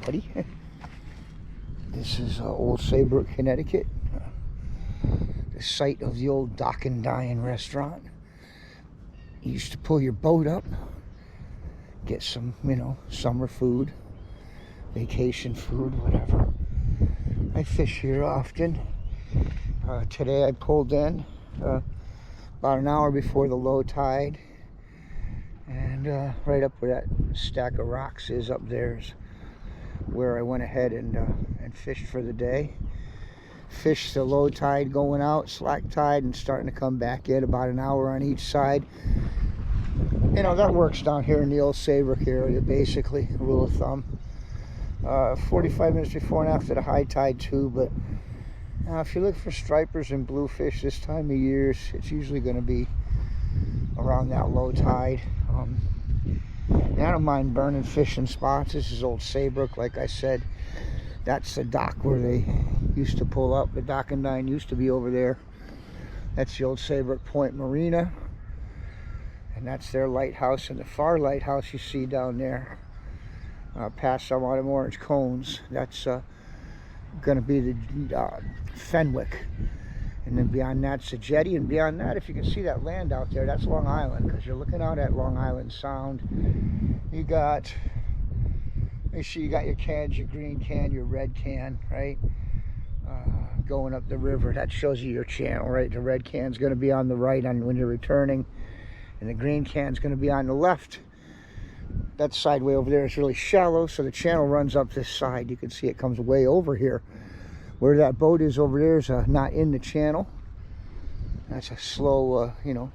everybody. This is old Saybrook, Connecticut, the site of the old Dine restaurant. You used to pull your boat up, get some, summer food, vacation food, whatever. I fish here often. Today I pulled in about an hour before the low tide, and right up where that stack of rocks is up there is where I went ahead and fished for the day. Fished the low tide going out, slack tide, and starting to come back in, about an hour on each side. That works down here in the old Saybrook area, basically, rule of thumb. 45 minutes before and after the high tide too, but if you look for stripers and bluefish this time of year, it's usually going to be around that low tide. And I don't mind burning fishing spots. This is old Saybrook, like I said. That's the dock where they used to pull up. The dock and Dine used to be over there. That's the old Saybrook Point Marina. And that's their lighthouse. And the far lighthouse you see down there, past some of them orange cones, that's going to be the Fenwick. And then beyond that's the jetty, and beyond that, if you can see that land out there, that's Long Island, because you're looking out at Long Island Sound. You got, make sure you got your cans, your green can, your red can, right? Going up the river, that shows you your channel, right? The red can's going to be on the right when you're returning, and the green can's going to be on the left. That side way over there is really shallow, so the channel runs up this side. You can see it comes way over here. Where that boat is over there is not in the channel. That's a slow, and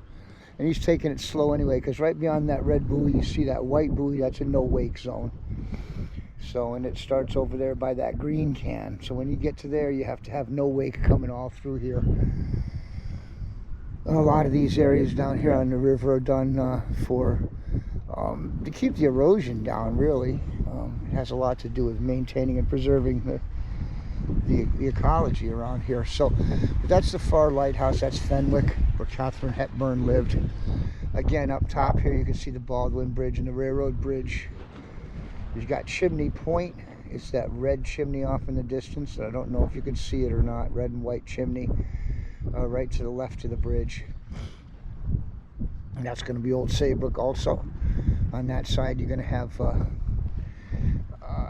he's taking it slow anyway, because right beyond that red buoy, you see that white buoy, that's a no wake zone. So, and it starts over there by that green can. So when you get to there, you have to have no wake coming all through here. A lot of these areas down here on the river are done to keep the erosion down, really. It has a lot to do with maintaining and preserving the ecology around here. So that's the far lighthouse. That's Fenwick, where Katharine Hepburn lived. Again, up top here you can see the Baldwin Bridge and the railroad bridge. You've got Chimney Point. It's that red chimney off in the distance. I don't know if you can see it or not. Red and white chimney right to the left of the bridge. And that's going to be old Saybrook also. On that side you're going to have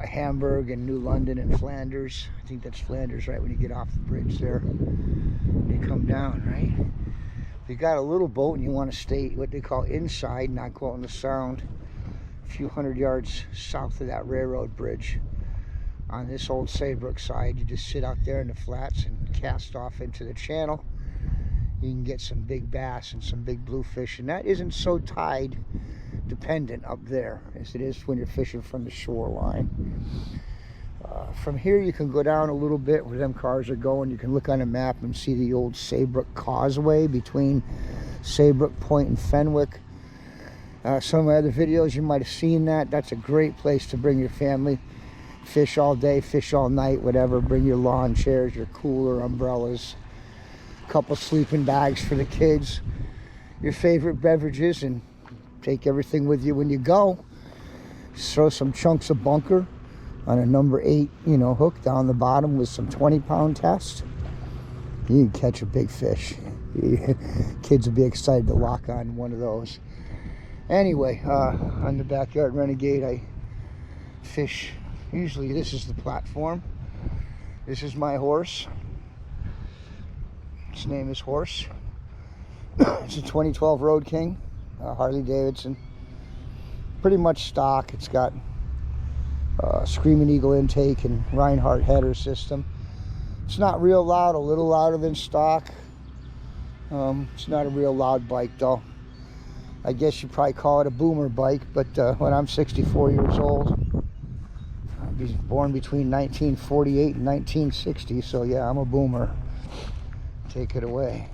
Hamburg and New London and Flanders. I think that's Flanders right when you get off the bridge there. You come down, right? If you got a little boat and you want to stay what they call inside, not quoting the sound, a few hundred yards south of that railroad bridge, on this old Saybrook side, you just sit out there in the flats and cast off into the channel. You can get some big bass and some big bluefish, and that isn't so tide dependent up there as it is when you're fishing from the shoreline. From here you can go down a little bit where them cars are going. You can look on a map and see the old Saybrook Causeway between Saybrook Point and Fenwick. Some of my other videos you might have seen that. That's a great place to bring your family. Fish all day, fish all night, whatever. Bring your lawn chairs, your cooler, umbrellas, a couple sleeping bags for the kids, your favorite beverages, and take everything with you when you go. Just throw some chunks of bunker on a number 8, hook down the bottom with some 20-pound test. You can catch a big fish. Kids will be excited to lock on one of those. Anyway, on the Backyard Renegade, I fish. Usually this is the platform. This is my horse. His name is Horse. It's a 2012 Road King, Harley Davidson. Pretty much stock. It's got Screaming Eagle intake and Reinhardt header system. It's not real loud, a little louder than stock. It's not a real loud bike though. I guess you'd probably call it a boomer bike, but when I'm 64 years old, I was born between 1948 and 1960, so yeah, I'm a boomer. Take it away.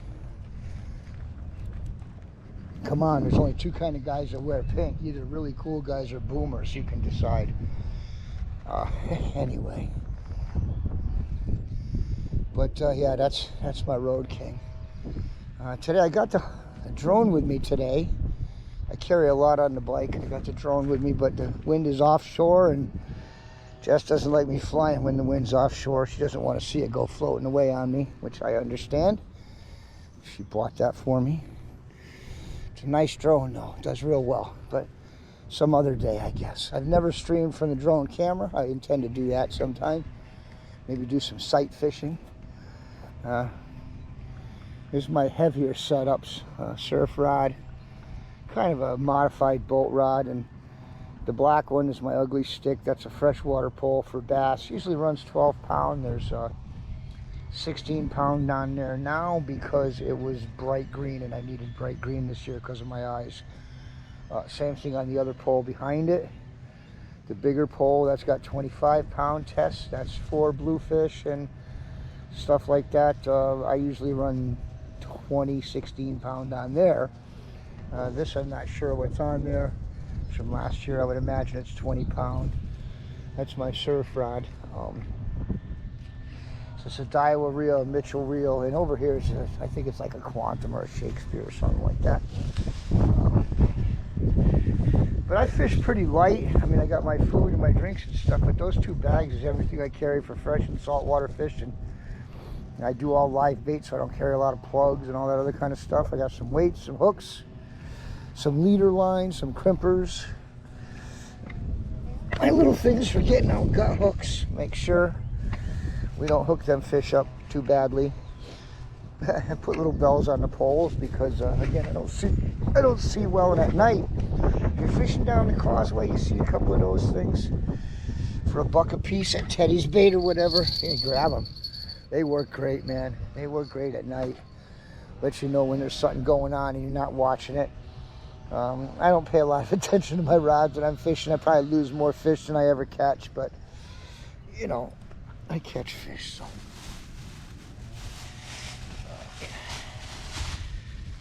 Come on, there's only two kind of guys that wear pink. Either really cool guys or boomers. You can decide. Anyway. But yeah, that's my Road King. Today I got the drone with me today. I carry a lot on the bike. I got the drone with me, but the wind is offshore and Jess doesn't like me flying when the wind's offshore. She doesn't want to see it go floating away on me, which I understand. She bought that for me. It's a nice drone though, it does real well, but some other day I guess. I've never streamed from the drone camera. I intend to do that sometime. Maybe do some sight fishing. Here's my heavier setups, surf rod, kind of a modified boat rod, and the black one is my ugly stick. That's a freshwater pole for bass. Usually runs 12 pound. There's 16 pound on there now because it was bright green and I needed bright green this year because of my eyes. Same thing on the other pole behind it. The bigger pole, that's got 25 pound test. That's for bluefish and stuff like that. I usually run 20, 16 pound on there. This I'm not sure what's on there. From last year, I would imagine it's 20 pound. That's my surf rod. So it's a Daiwa reel, a Mitchell reel, and over here is I think it's like a Quantum or a Shakespeare or something like that. But I fish pretty light. I mean, I got my food and my drinks and stuff, but those 2 bags is everything I carry for fresh and saltwater fishing. And I do all live bait, so I don't carry a lot of plugs and all that other kind of stuff. I got some weights, some hooks, some leader lines, some crimpers. My little things for getting out gut hooks. Make sure we don't hook them fish up too badly. I put little bells on the poles because again, I don't see well at night. If you're fishing down the causeway, you see a couple of those things for $1 a piece at Teddy's Bait or whatever. Hey, grab them. They work great, man. They work great at night. Let you know when there's something going on and you're not watching it. I don't pay a lot of attention to my rods when I'm fishing. I probably lose more fish than I ever catch, but you know, I catch fish. So. Okay.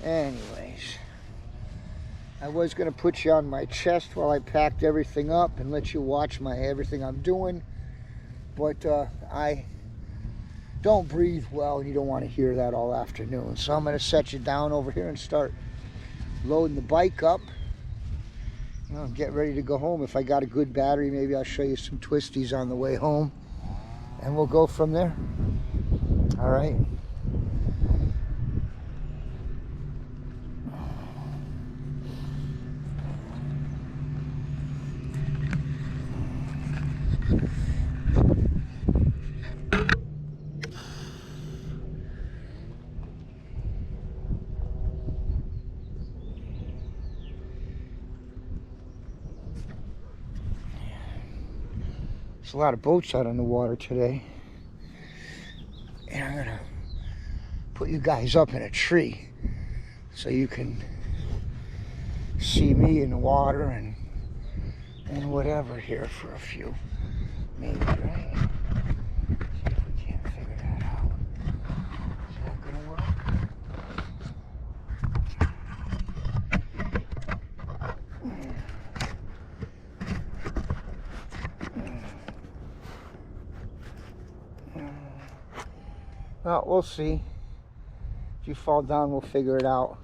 Anyways, I was gonna put you on my chest while I packed everything up and let you watch everything I'm doing, but I don't breathe well, and you don't want to hear that all afternoon. So I'm gonna set you down over here and start loading the bike up. Get ready to go home. If I got a good battery, maybe I'll show you some twisties on the way home and we'll go from there. All right. There's a lot of boats out on the water today. And I'm gonna put you guys up in a tree so you can see me in the water and whatever here for a few. Maybe, right? See if we can't figure that out. Is that gonna work? Well, we'll see. If you fall down, we'll figure it out.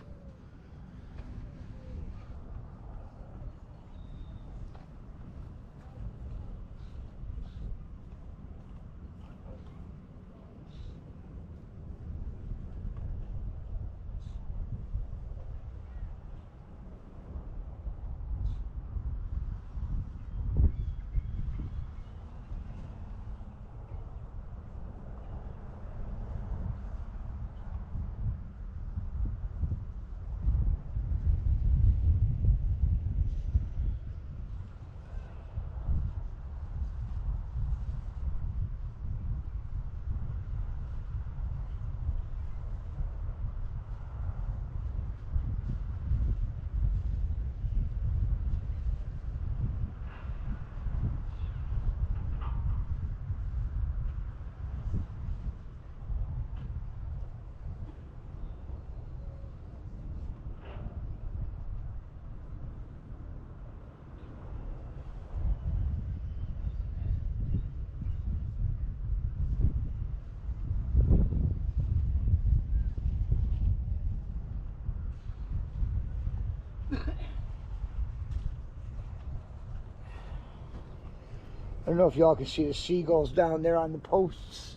don't know if y'all can see the seagulls down there on the posts.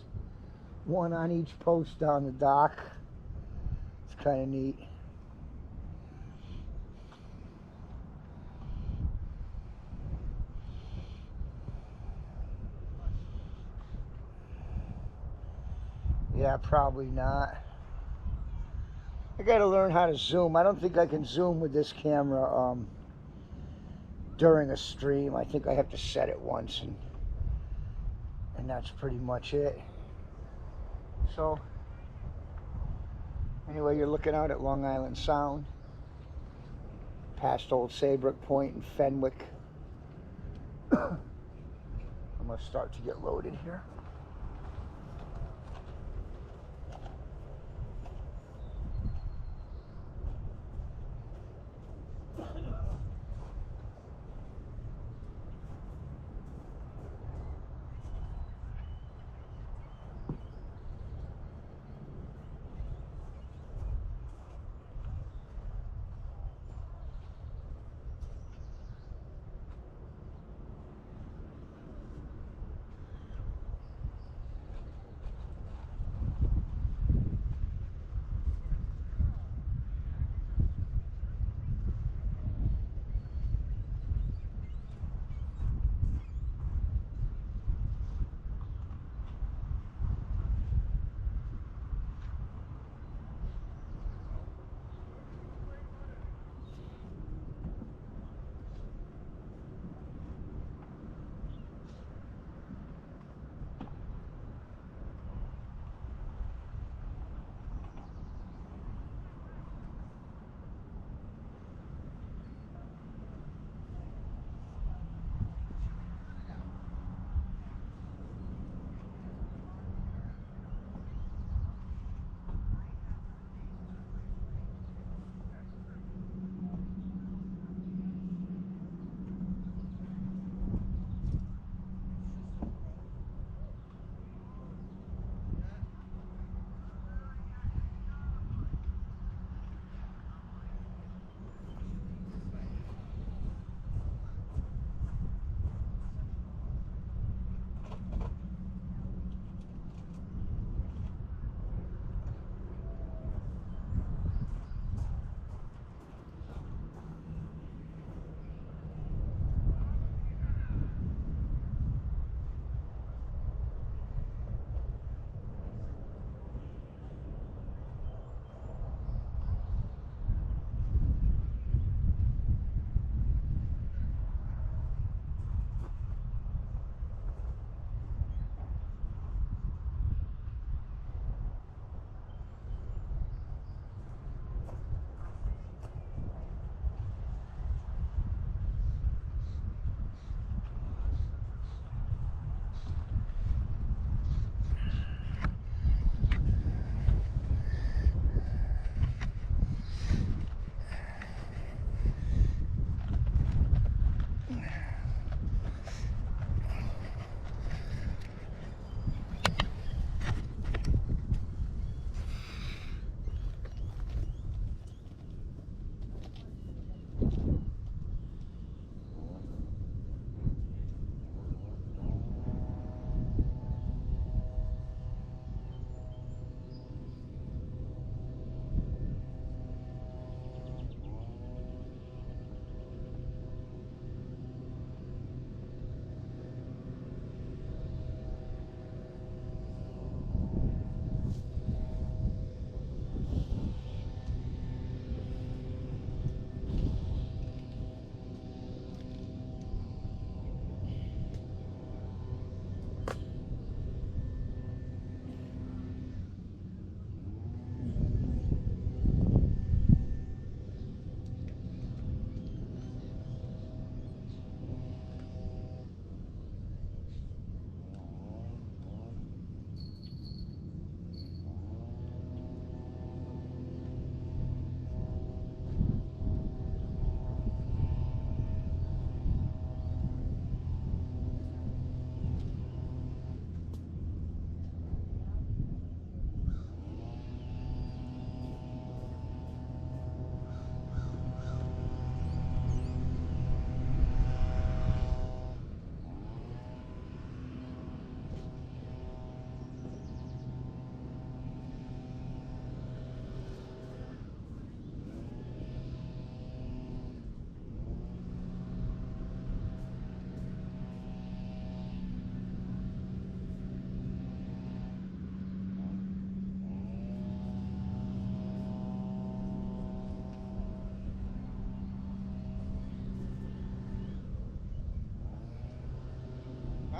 One on each post down the dock. It's kind of neat. Yeah, probably not. I gotta learn how to zoom. I don't think I can zoom with this camera during a stream. I think I have to set it once, and that's pretty much it. So anyway, you're looking out at Long Island Sound, past Old Saybrook Point and Fenwick. I'm gonna start to get loaded here.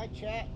Hi, chat.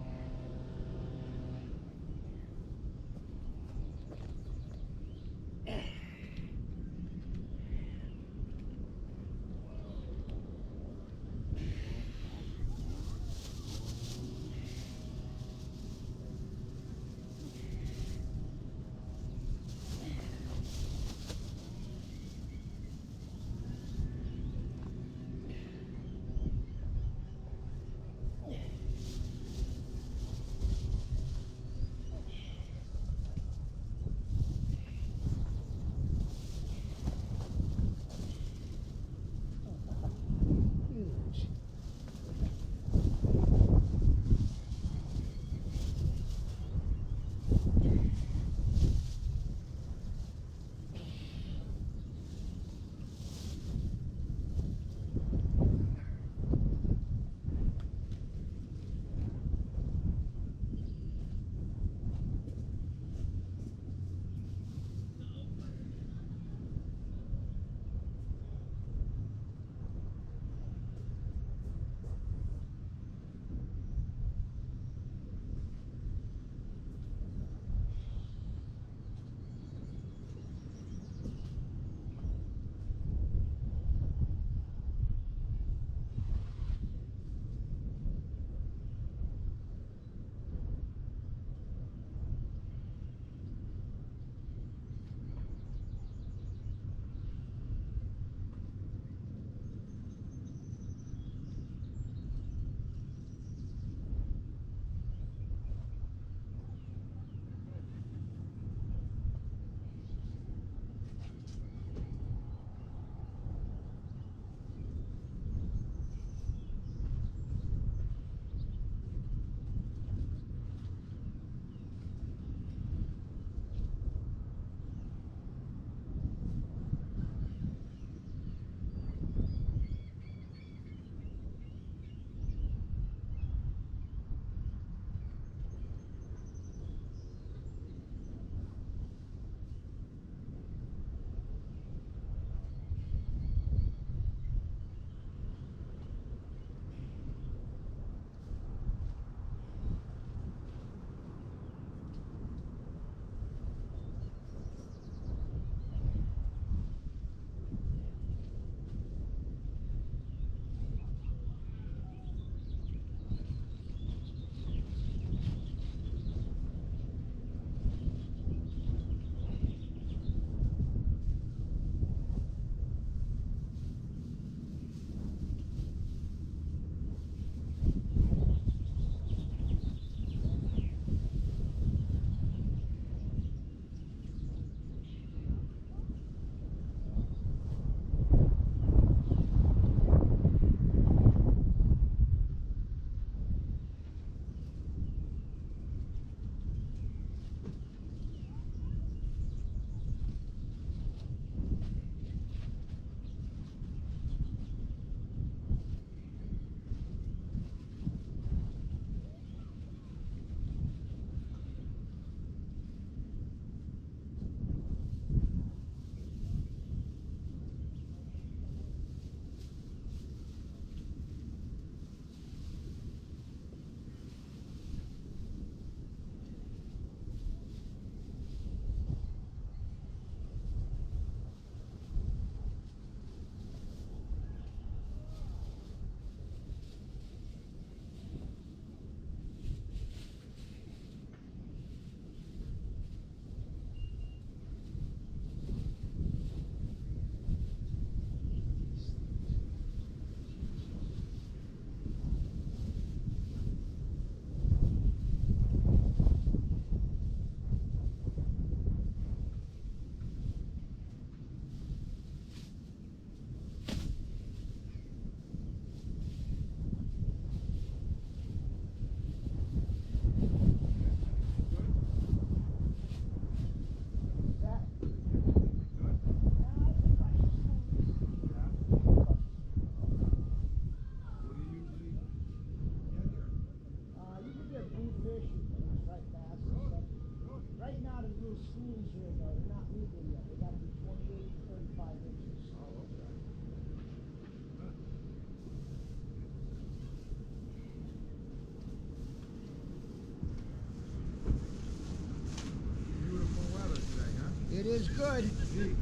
It is good. Good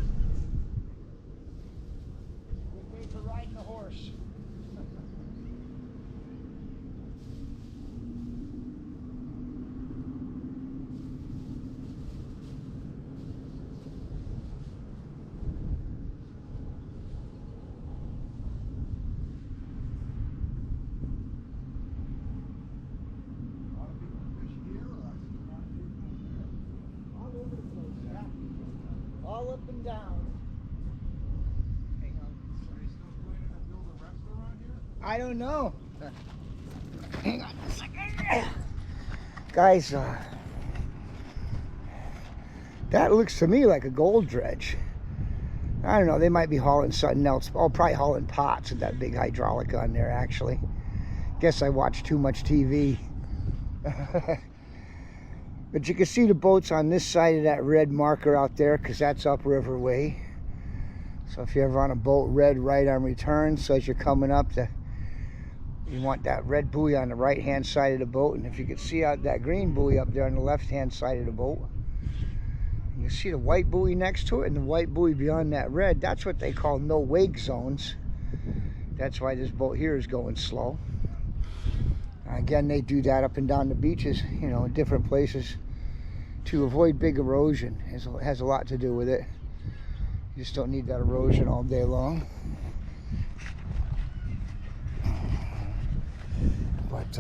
day for riding a horse. All up and down. Hang on. Are you still planning to build a restaurant here? I don't know. Hang on a second. Guys, that looks to me like a gold dredge. I don't know. They might be hauling something else. Oh, probably hauling pots with that big hydraulic on there, actually. Guess I watch too much TV. But you can see the boats on this side of that red marker out there, because that's upriver way. So if you're ever on a boat, red right on return. So as you're coming up, you want that red buoy on the right hand side of the boat. And if you can see out that green buoy up there on the left hand side of the boat, you can see the white buoy next to it and the white buoy beyond that red. That's what they call no wake zones. That's why this boat here is going slow. Again, they do that up and down the beaches, you know, in different places to avoid big erosion. It has a lot to do with it. You just don't need that erosion all day long. But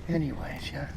anyways, yeah.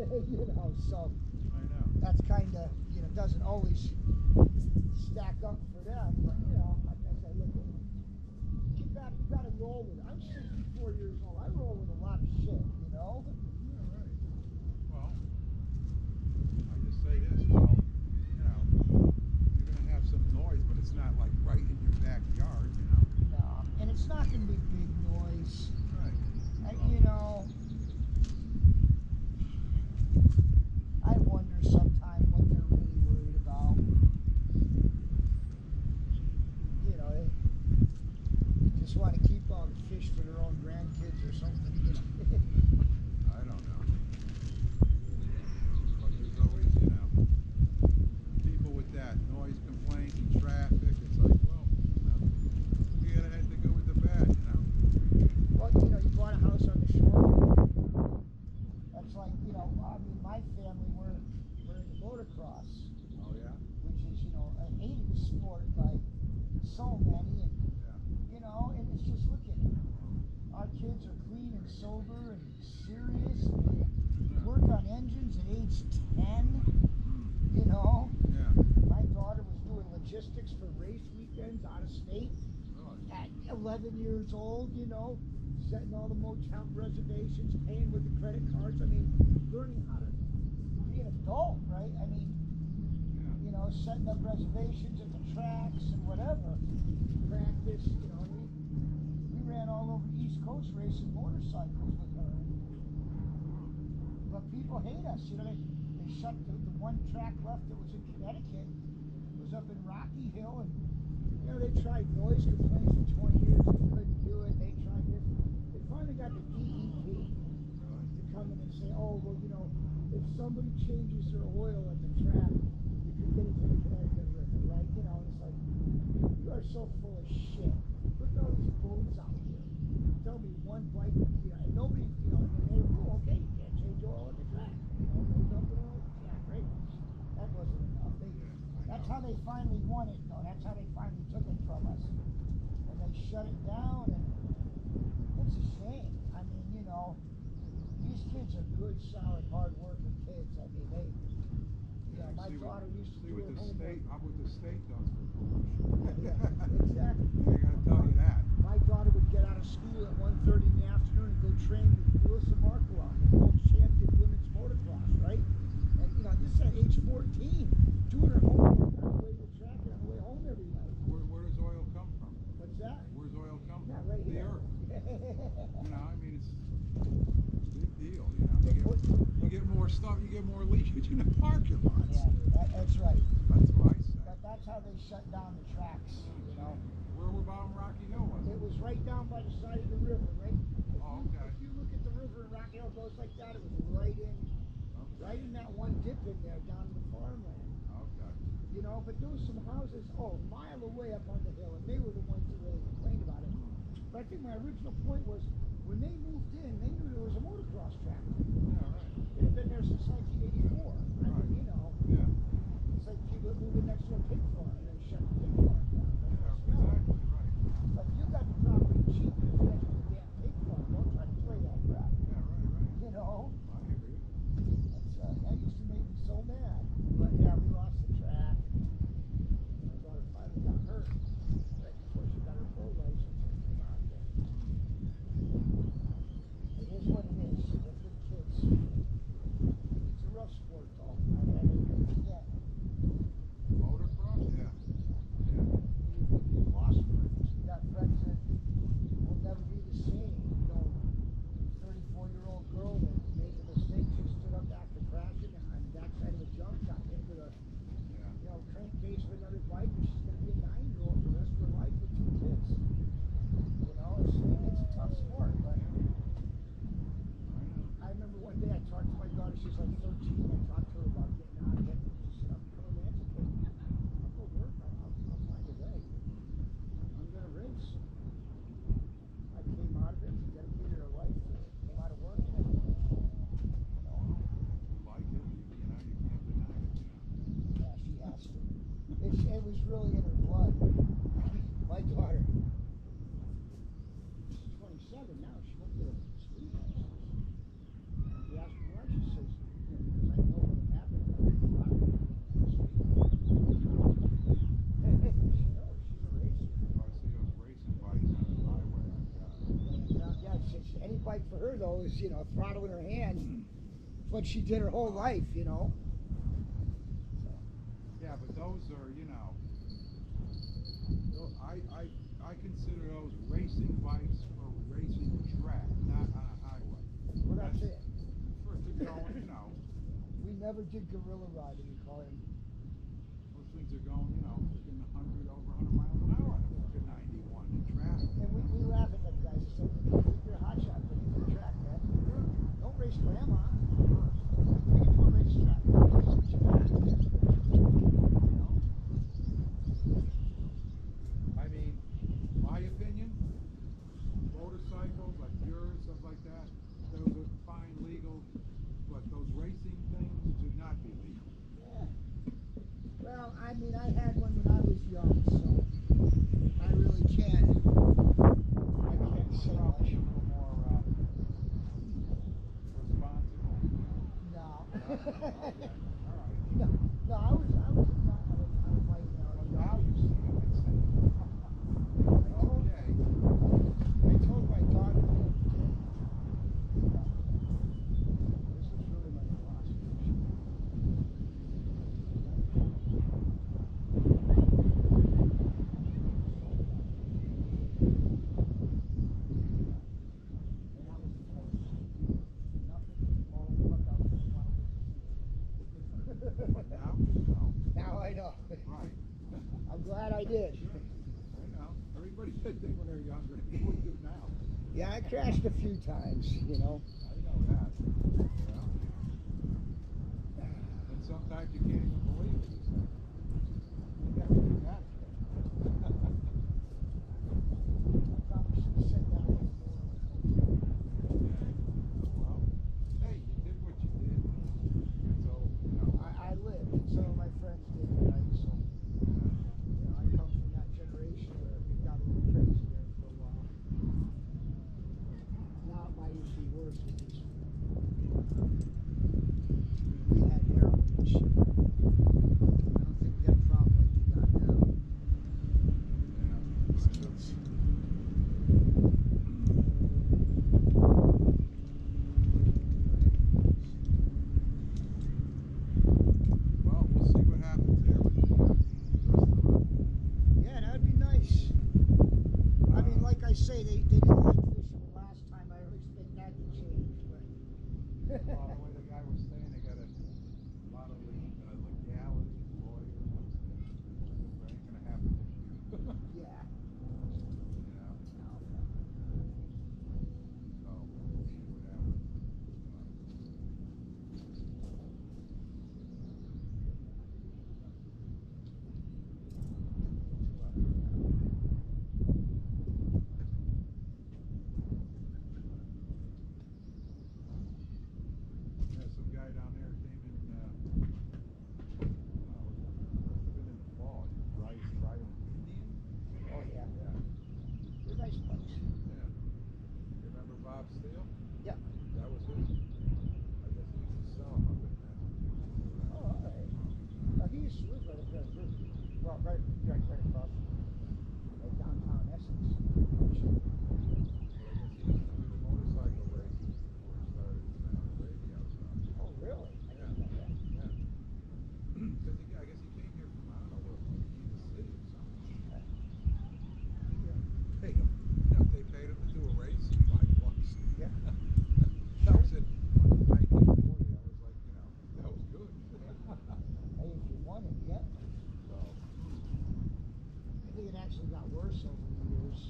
You know, so I know. that's kind of, you know, doesn't always stack up for them. But, you know, like I said, look, you got to roll with it. I'm 64 years old. I roll with a lot of shit, you know? Yeah, right. Well, I just say this, well, you know, you're going to have some noise, but it's not like right in your backyard, you know? No, and it's not going to be big noise. Right. You know, I wonder sometimes what they're really worried about. You know, they just want to keep all the fish for their own grandkids or something, you know. I don't know. But there's always, you know, people with that noise complaints and traffic. It's like, well, you know, we gotta have to go with the bad, you know? Well, you know, you bought a house on the shore. That's like, you know, I mean, my family, we're into motocross, Oh, yeah? which is, you know, a hated sport by so many. And, Yeah. you know, and it's just, look at our kids are clean and sober and serious. They work on engines at age 10, you know. Yeah. My daughter was doing logistics for race weekends out of state Really? at 11 years old, you know, setting all the motel reservations, paying with the credit cards. I mean, learning how to be an adult, right? I mean, Yeah. you know, setting up reservations at the tracks and whatever. Practice, you know, we ran all over the East Coast racing motorcycles with her. But people hate us, you know, they shut the one track left that was in Connecticut, was up in Rocky Hill, and, you know, they tried noise complaints for 20 years, they couldn't do it, they tried this. They finally got the DEP to come in and say, oh, well, you know, if somebody changes their oil at the track, you could get into the Connecticut River, right? You know, it's like, you are so full of shit. Look at all these boats out here. Tell me one bike, you know, and nobody, you know, and they rule, okay, you can't change oil at the track. You know, no dumping oil at the track, right? That wasn't enough. That's how they finally won it, though. That's how they finally took it from us. And they shut it down, and it's a shame. I mean, you know, these kids are good, solid, hard-working kids. I mean, they, you know, my daughter used to do her homework. What the state does for pollution. Yeah, exactly. They gotta tell you that. My daughter would get out of school at 1:30 in the afternoon and go train with Melissa Markloff in World Champion Women's Motocross, right? And, you know, this is at age 14, doing her homework on the way to the track and on the way home every night. Where does oil come from? What's that? Where's oil come from? Not right The here. earth. You know, I mean, it's a big deal, you know? You get more stuff, you get more leakage in the parking lots. Yeah, that's right. That's what I say. But that's how they shut down the tracks, you know. Where about Rocky Hill was It was right down by the side of the river, right? Oh, okay. If you look at the river in Rocky Hill, it goes like that. It was right in that one dip in there down in the farmland. Okay. You know, but there was some houses, a mile away up on the hill, and they were the ones that really complained about it. But I think my original point was, when they moved in, they knew there was a motocross track. Yeah, right. It had been there since 1984. I mean, you know, Yeah. it's like people that moved in next to a pig farm and then shut the pig farm down. Yeah, exactly, right. But if you got the property cheap and it's next to a damn pig farm, don't try to play that crap. Yeah, right. You know? I agree. That used to make me so mad. But yeah, we lost the track. And my daughter finally got hurt right before she got her pro license. her though is, you know, throttle in her hand. It's what she did her whole life, you know. Yeah, but those are, you know, I consider those racing bikes for racing track, not on a highway. Well, that's it. For to going, you know. We never did gorilla riding, we call him. Those things are going, you know, freaking 100 over 100 miles an hour on a freaking 91 in traffic. And we laugh at them guys and say, if you're a hot shot, but you're a track, man. Don't race grandma. We can do a racetrack. That's what you got. You know? I mean, my opinion, motorcycles like yours, stuff like that, those are fine, legal, but those racing things should not be legal. Yeah. Well, I mean, I had one when I was young, so I really can't. I can't say Probably a much. little more responsible. No. Okay, all right. No, I was not. I was like, Well, now you see it and say, okay. I told my daughter the other day, this was really my philosophy. And that was the point. Nothing, all the fuck out there. But now you know. Now I know. Right. I'm glad I did. I know. Everybody said they when they were younger. They would do now. Yeah, I crashed a few times, you know. I know that. Yeah. And sometimes you can't even believe it. You say, you got to do that. I probably should have said that before. Well, hey, you did what you did. So, you know. I lived, and some of my friends didn't, right? So, you know, I come from that generation where it got a little crazy there for a while. Now it might even be worse with this. We had heroin and shit. I don't think we got a problem like we got now. These kids. Well, we'll see what happens here with the restaurant. Yeah, that would be nice. I mean, like I say, they didn't like fishing the last time. I don't expect that to change, but. Well, the way the guy was saying, they got a lot of legality, lawyers. It ain't gonna happen this year. Yeah. You know. So we'll see what happens. Yeah, some guy down there came in. Must have been in the fall. He was riding Indian. Oh, yeah. Yeah. They're nice bikes. Yeah. You remember Bob Steele? Yeah. That was his. I guess he used to sell them up in Massachusetts. Oh, all right. Now, he used to live right up there in River. Well, right across like downtown Essex. Well, I guess he used to do the motorcycle races before he started on the radio. So. Oh, really? I Yeah. didn't know that. Yeah. Because I guess he came here from, I don't know where, from Kansas City or something. Yeah. Paid him. You know, if they paid him to do a race, $5. Yeah. That was in 1940. I was like, you know, that was good. Hey, if you won it, yeah. So, I think it actually got worse over the years.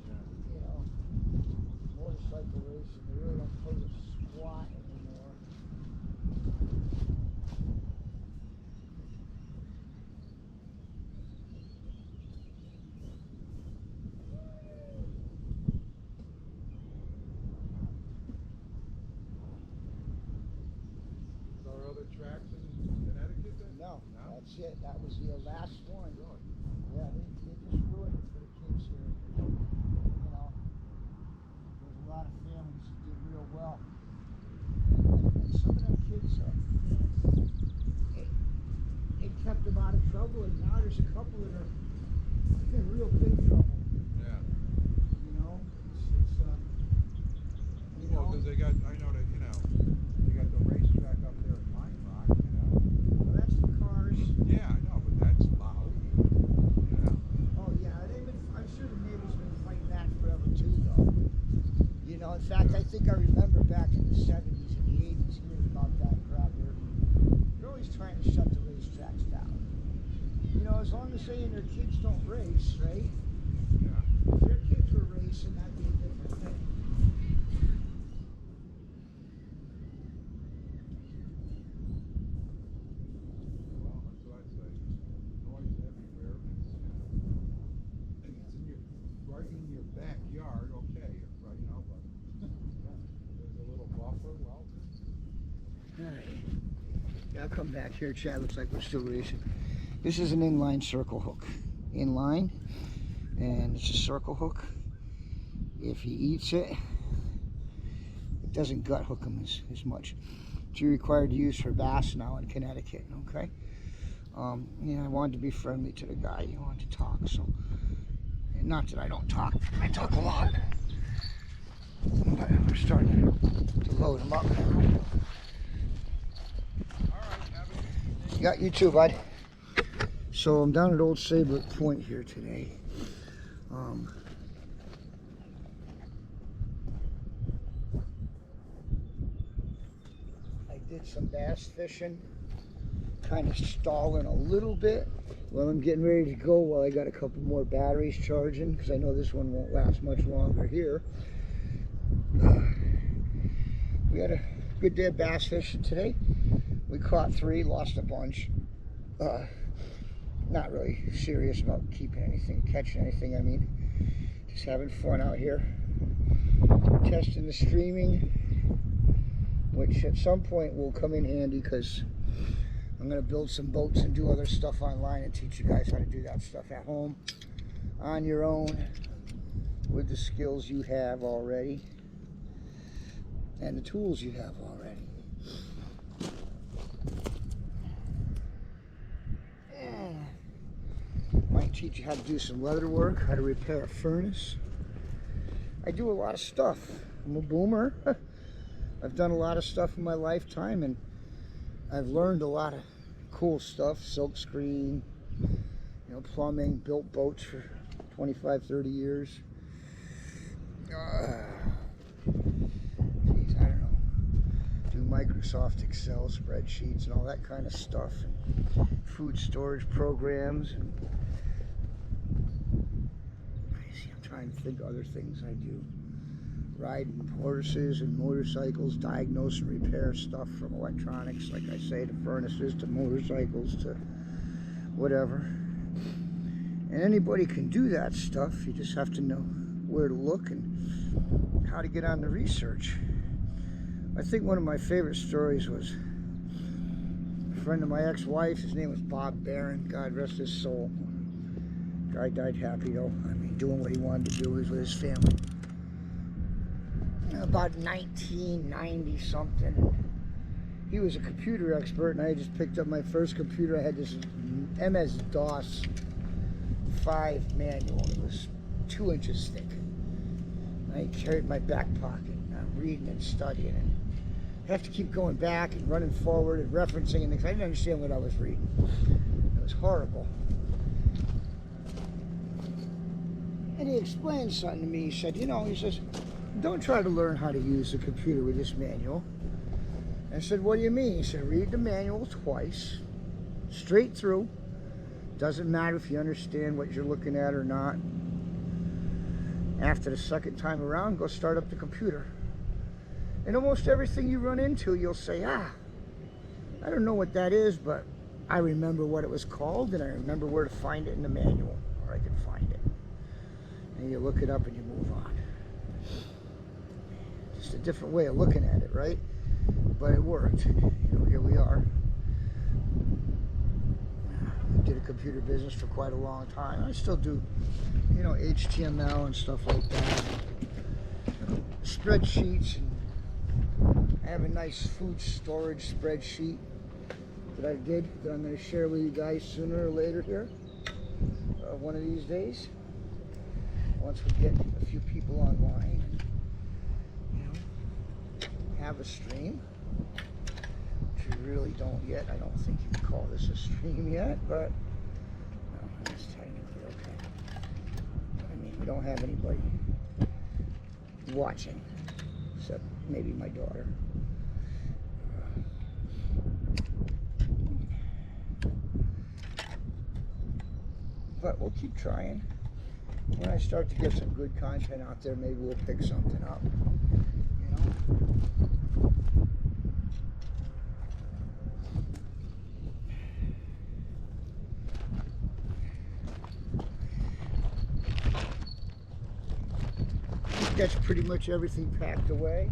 yeah. You know, motorcycle racing, they really don't put a squat anymore. Is there other tracks in Connecticut then? No, No? that's it. That was the last one. Really? Yeah, they just ruined it for the kids here. You know, there's a lot of families that did real well. And some of them kids, you know, it kept them out of trouble, and now there's a couple that are in real big trouble. Yeah. You know, it's they got, I know that, you know, they got the racetrack up there at Pine Rock, you know. Well, that's the cars. Yeah, I know, but that's loud, you know. Oh yeah, I'm sure the neighbors been fighting that forever too, though. You know, in fact, I think I remember back in the 70s and the 80s hearing about that crap. They're always trying to shut the racetracks down. You know, as long as they and their kids don't race, right? Yeah. If their kids were racing, that'd be a different thing. Well, that's what I say. Noise everywhere. It's in your, right in your backyard, okay, right, you know, but there's a little buffer, well. Alright. Yeah, I'll come back here, Chad. Looks like we're still racing. This is an inline circle hook. Inline, and it's a circle hook. If he eats it, it doesn't gut hook him as much. It's required to use for bass now in Connecticut, okay? Yeah, I wanted to be friendly to the guy. He wanted to talk, so. Not that I don't talk. I talk a lot. But we're starting to load him up now. Got you too, bud. So I'm down at Old Saybrook Point here today. I did some bass fishing, kind of stalling a little bit. Well, I'm getting ready to go while I got a couple more batteries charging, because I know this one won't last much longer here. We had a good day of bass fishing today. We caught 3, lost a bunch. Not really serious about keeping anything, catching anything, I mean. Just having fun out here. Testing the streaming, which at some point will come in handy, because I'm going to build some boats and do other stuff online and teach you guys how to do that stuff at home, on your own, with the skills you have already, and the tools you have already. Might teach you how to do some leather work, how to repair a furnace. I do a lot of stuff. I'm a boomer. I've done a lot of stuff in my lifetime, and I've learned a lot of cool stuff. Silk screen, you know, plumbing, built boats for 25, 30 years. Geez, I don't know. Do Microsoft Excel spreadsheets and all that kind of stuff. And food storage programs. And I'm trying to think of other things I do. Riding horses and motorcycles, diagnose and repair stuff from electronics, like I say, to furnaces, to motorcycles, to whatever. And anybody can do that stuff. You just have to know where to look and how to get on the research. I think one of my favorite stories was a friend of my ex-wife. His name was Bob Barron. God rest his soul. Guy died happy though. I mean, doing what he wanted to do. He was with his family. About 1990 something. He was a computer expert, and I just picked up my first computer. I had this MS-DOS 5 manual. It was 2 inches thick. I carried it in my back pocket. I'm reading and studying, and I have to keep going back and running forward and referencing and things. I didn't understand what I was reading. It was horrible. And he explained something to me. He said, you know, he says, don't try to learn how to use the computer with this manual. I said, what do you mean? He said, read the manual twice, straight through. Doesn't matter if you understand what you're looking at or not. After the second time around, go start up the computer. And almost everything you run into, you'll say, I don't know what that is, but I remember what it was called, and I remember where to find it in the manual, or I can find it. And you look it up and you move on. Just a different way of looking at it, right? But it worked. You know, here we are. I did a computer business for quite a long time. I still do, you know, HTML and stuff like that. Spreadsheets. And I have a nice food storage spreadsheet that I did that I'm going to share with you guys sooner or later here. One of these days. Once we get a few people online. You know. have a stream, which we really don't yet. I don't think you can call this a stream yet, but no, it's technically okay. I mean, we don't have anybody watching, except maybe my daughter. But we'll keep trying. When I start to get some good content out there, maybe we'll pick something up, you know? I think that's pretty much everything packed away.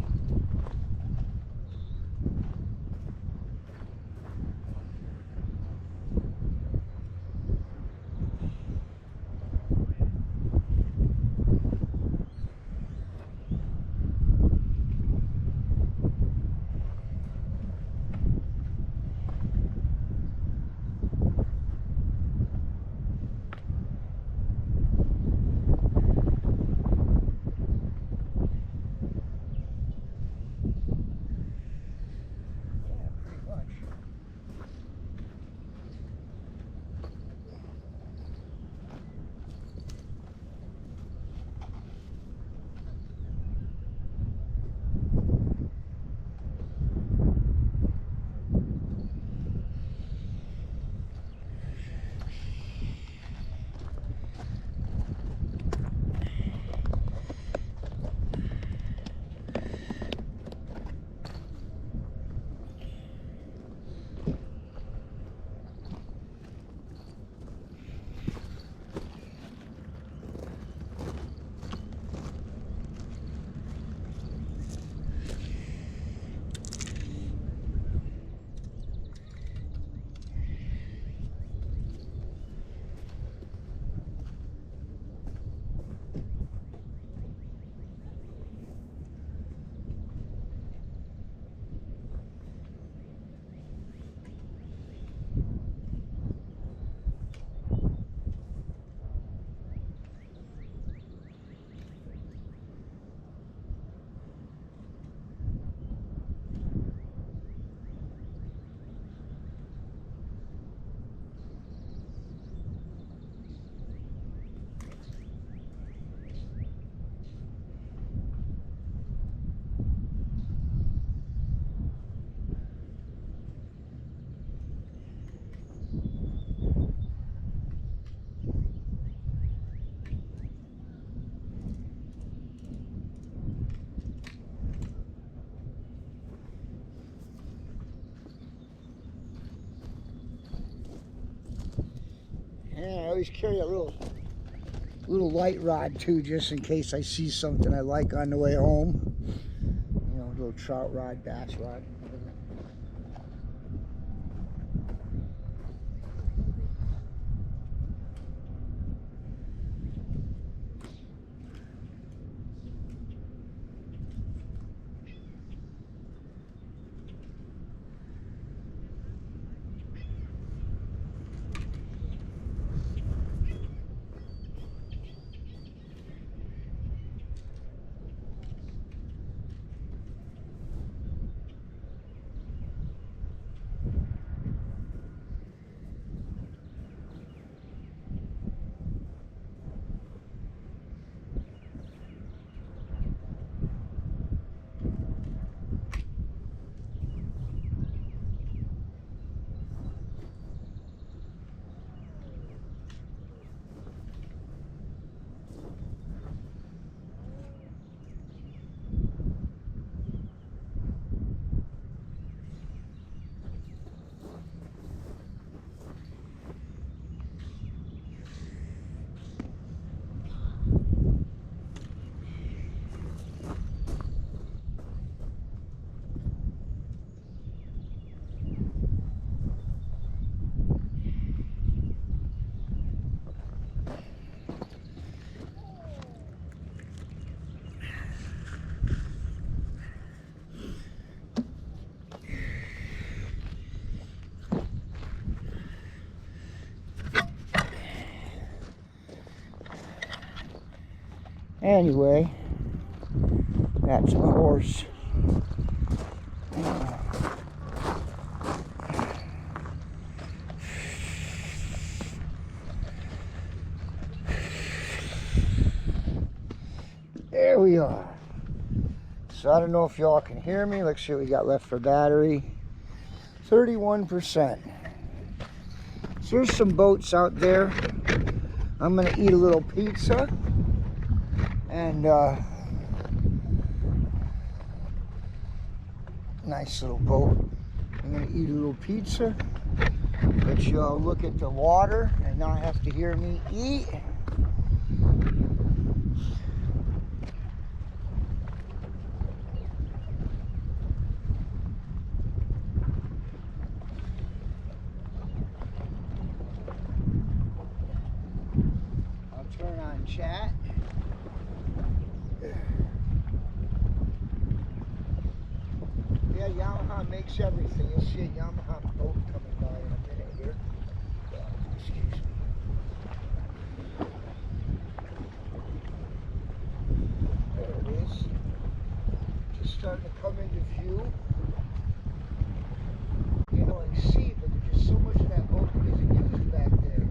Yeah, I always carry a little light rod too, just in case I see something I like on the way home. You know, a little trout rod, bass rod. Anyway, that's my horse. So I don't know if y'all can hear me. Let's see what we got left for battery. 31%. So there's some boats out there. I'm gonna eat a little pizza and nice little boat. I'm gonna eat a little pizza, let y'all look at the water and not have to hear me eat. I'll turn on chat. Yeah, Yamaha makes everything. You'll see a Yamaha boat coming by in a minute here. Excuse me. There it is. Just starting to come into view. You know, and see, but there's just so much of that boat that isn't used back there.